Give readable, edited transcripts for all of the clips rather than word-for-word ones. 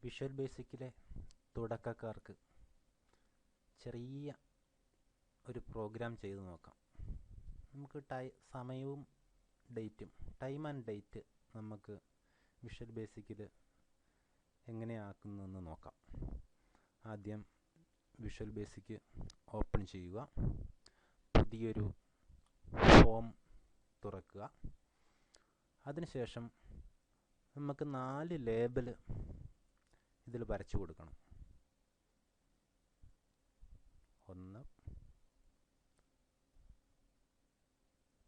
Visual ബേസിക്കിലെ തുടക്കക്കാർക്ക് ചെറിയ ഒരു programme ചെയ്ത് നോക്കാം. നമുക്ക് സമയവും ഡേറ്റും ടൈം ആൻഡ് ഡേറ്റ് നമുക്ക് വിഷ്വൽ ബേസിക്കിൽ എങ്ങനെയാക്കുന്നതെന്ന് നോക്കാം. ആദ്യം വിഷ്വൽ ബേസിക് ഓപ്പൺ ചെയ്യുക. പുതിയൊരു ഫോം തുറക്കുക. അതിനുശേഷം നമുക്ക് 4 ലേബൽ ഇതിൽ വരച്ചു കൊടുക്കണം. 1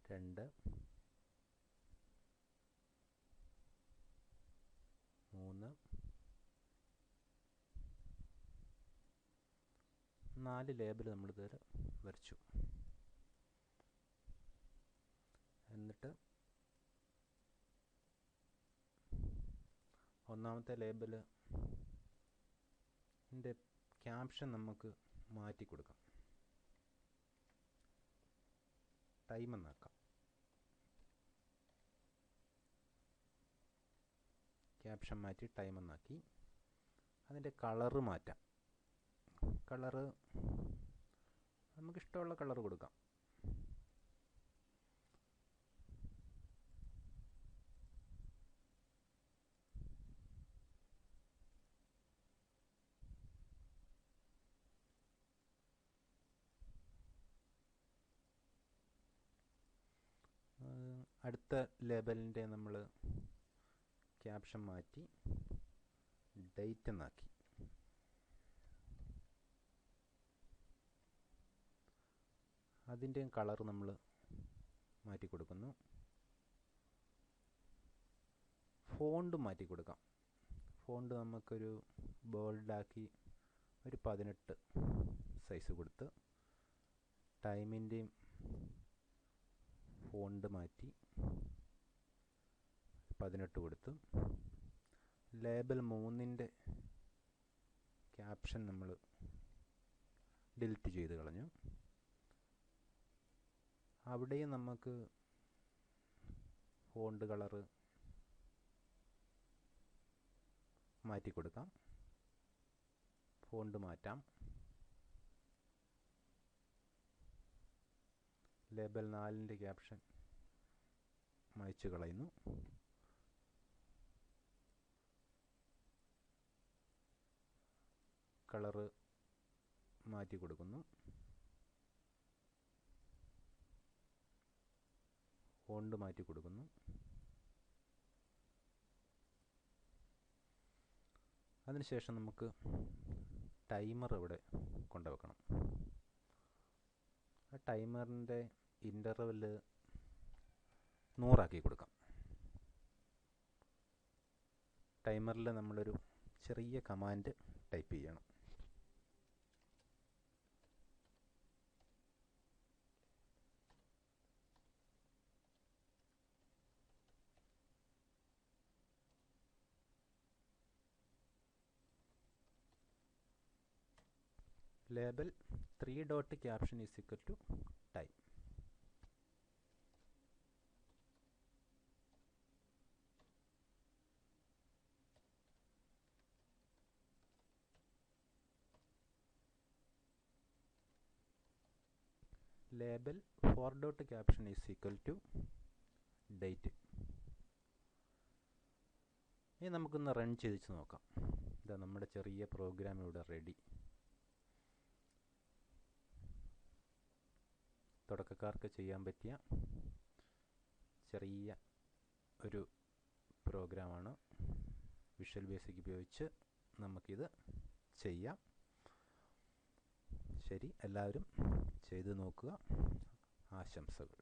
2 3 4 ലേബൽ നമ്മളിതിൽ വരച്ചു. എന്നിട്ട് ഒന്നാമത്തെ ലേബലിൻ്റെ ക്യാപ്ഷൻ നമുക്ക് മാറ്റി കൊടുക്കാം. ടൈം എന്നാക്കാം. ക്യാപ്ഷൻ മാറ്റി ടൈം എന്നാക്കി. അതിൻ്റെ കളറ് മാറ്റാം. കളറ് നമുക്കിഷ്ടമുള്ള കളർ കൊടുക്കാം. അടുത്ത ലേബലിൻ്റെ നമ്മൾ ക്യാപ്ഷൻ മാറ്റി ഡേറ്റ് എന്നാക്കി. അതിൻ്റെയും കളർ നമ്മൾ മാറ്റി കൊടുക്കുന്നു. ഫോണ്ട് മാറ്റി കൊടുക്കാം. ഫോണ്ട് നമുക്കൊരു ബോൾഡാക്കി ഒരു 18 സൈസ് കൊടുത്ത് ടൈമിൻ്റെയും ഫോണ്ട് മാറ്റി 18 കൊടുത്ത് ലേബൽ 3ൻ്റെ ക്യാപ്ഷൻ നമ്മൾ ഡിലീറ്റ് ചെയ്ത് കളഞ്ഞു. അവിടെയും നമുക്ക് ഫോണ്ട് കളറ് മാറ്റി കൊടുക്കാം. ഫോണ്ട് മാറ്റാം. ലേബൽ 4ൻ്റെ ക്യാപ്ഷൻ മായ്ച്ചു കളയുന്നു. കളറ് മാറ്റി കൊടുക്കുന്നു. ഫോണ്ട് മാറ്റി കൊടുക്കുന്നു. അതിനുശേഷം നമുക്ക് ടൈമർ ഇവിടെ കൊണ്ടുവെക്കണം. ആ ടൈമറിൻ്റെ ഇൻ്റർവെൽ 100 ആക്കി കൊടുക്കാം. ടൈമറിൽ നമ്മളൊരു ചെറിയ കമാൻഡ് ടൈപ്പ് ചെയ്യണം. Label 3 dot caption is equal to time. Label 4 dot caption is equal to date. ഇനി നമുക്കൊന്ന് റൺ ചെയ്ത് നോക്കാം. ഇതാ നമ്മുടെ ചെറിയ പ്രോഗ്രാം ഇവിടെ റെഡി. തുടക്കക്കാർക്ക് ചെയ്യാൻ പറ്റിയ ചെറിയ ഒരു പ്രോഗ്രാമാണ്. വിഷ്വൽ ബേസിക് ഉപയോഗിച്ച് നമുക്കിത് ചെയ്യാം. ശരി, എല്ലാവരും ചെയ്തു നോക്കുക. ആശംസകൾ.